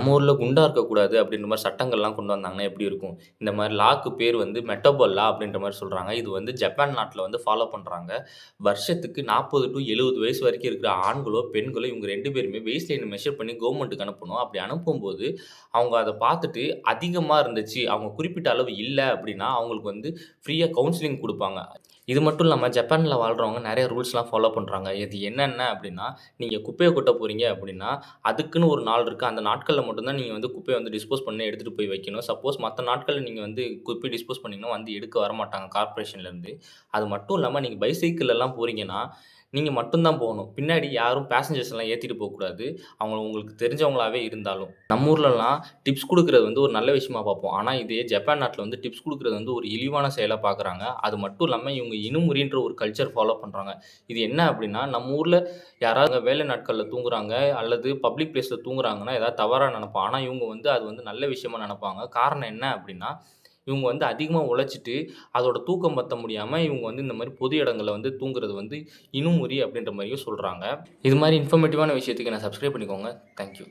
நம்ம ஊர்ல குண்டா இருக்கக்கூடாது அப்படின்ற மாரி சட்டங்கள்லாம் கொண்டு வந்தாங்கன்னா எப்படி இருக்கும்? இந்த மாரி லாக்கு பேர் வந்து மெட்டபால் லா அப்படின்ற மாரி சொல்றாங்க. இது வந்து ஜப்பான் நாட்ல வந்து ஃபாலோ பண்றாங்க. வருஷத்துக்கு 40 டூ 70 வயசு வரைக்கும் இருக்கிற ஆண்களோ, பெண்களோ இவங்க 2 பேருமே வேஸ்ட் லைன மெஷர் பண்ணி கவர்மெண்ட்டுக்கு அனுப்பணும். அப்படி அனுப்பும்போது, அவங்க அத பார்த்துட்டு அதிகமா இருந்துச்சு, அவங்க குறிப்பிட்ட அளவு இல்ல அப்படின்னா, அவங்களுக்கு வந்து ஃப்ரீயா கவுன்சிலிங் குடுப்பாங்க. இது மட்டும் இல்லாம ஜப்பான்ல வாழ்றவங்க நெறைய ரூல்ஸ்லாம் ஃபாலோ பண்றாங்க. இது என்னென்ன அப்படின்னா, நீங்க குப்பைய கொட்ட போறீங்க அப்படின்னா, அதுக்குன்னு ஒரு நாள் இருக்கு. அந்த நாட்கள்ல மட்டும் தான் நீங்க வந்து குப்பைய வந்து டிஸ்போஸ் பண்ணி எடுத்துட்டு போய் வைக்கணும். சப்போஸ் மத்த நாட்கள்ல நீங்க வந்து குப்பைய டிஸ்போஸ் பண்ணீங்கன்னா, வந்து எடுக்க வரமாட்டாங்க கார்ப்பரேஷன்லேருந்து. அது மட்டும் இல்லாம நீங்க பைசைக்கிள்லலாம் போறீங்கன்னா, நீங்க மட்டும் தான் போணும். பின்னாடி யாரும் பேசஞ்சர்ஸ்லாம் ஏத்திட்டு போக்கூடாது. அவங்க உங்களுக்கு தெரிஞ்சவங்களாவே இருந்தாலும். நம்ம ஊர்லலாம் டிப்ஸ் குடுக்குறது வந்து ஒரு நல்ல விஷயமா பார்ப்போம். ஆனா, இதே ஜப்பான் நாட்ல வந்து டிப்ஸ் குடுக்குறது வந்து ஒரு இழிவான செயலா பார்க்குறாங்க. அது மட்டும் இல்லாம இவங்க இனுமுறின்ற ஒரு கல்ச்சர் ஃபாலோ பண்றாங்க. இது என்ன அப்டின்னா, நம்ம ஊர்ல யாராவது வேலை நாட்கள்ல தூங்குறாங்க, அல்லது பப்ளிக் பிளேஸ்ல தூங்குறாங்கன்னா, ஏதாவது தவறா நெனப்போம். ஆனா, இவங்க வந்து அது வந்து நல்ல விஷயமா நெனப்பாங்க. காரணம் என்ன அப்டின்னா, இவங்க வந்து அதிகமா உழைச்சுட்டு, அதோட தூக்கம் பத்த முடியாம, இவங்க வந்து இந்த மாரி பொது இடங்கள்ல வந்து தூங்குறது வந்து இனுமுறி அப்டின்ற மாரியும் சொல்றாங்க. இது மாரி இன்ஃபர்மேட்டிவான விஷயத்துக்கு என்ன சப்ஸ்கிரைப் பண்ணிக்கோங்க. Thank you.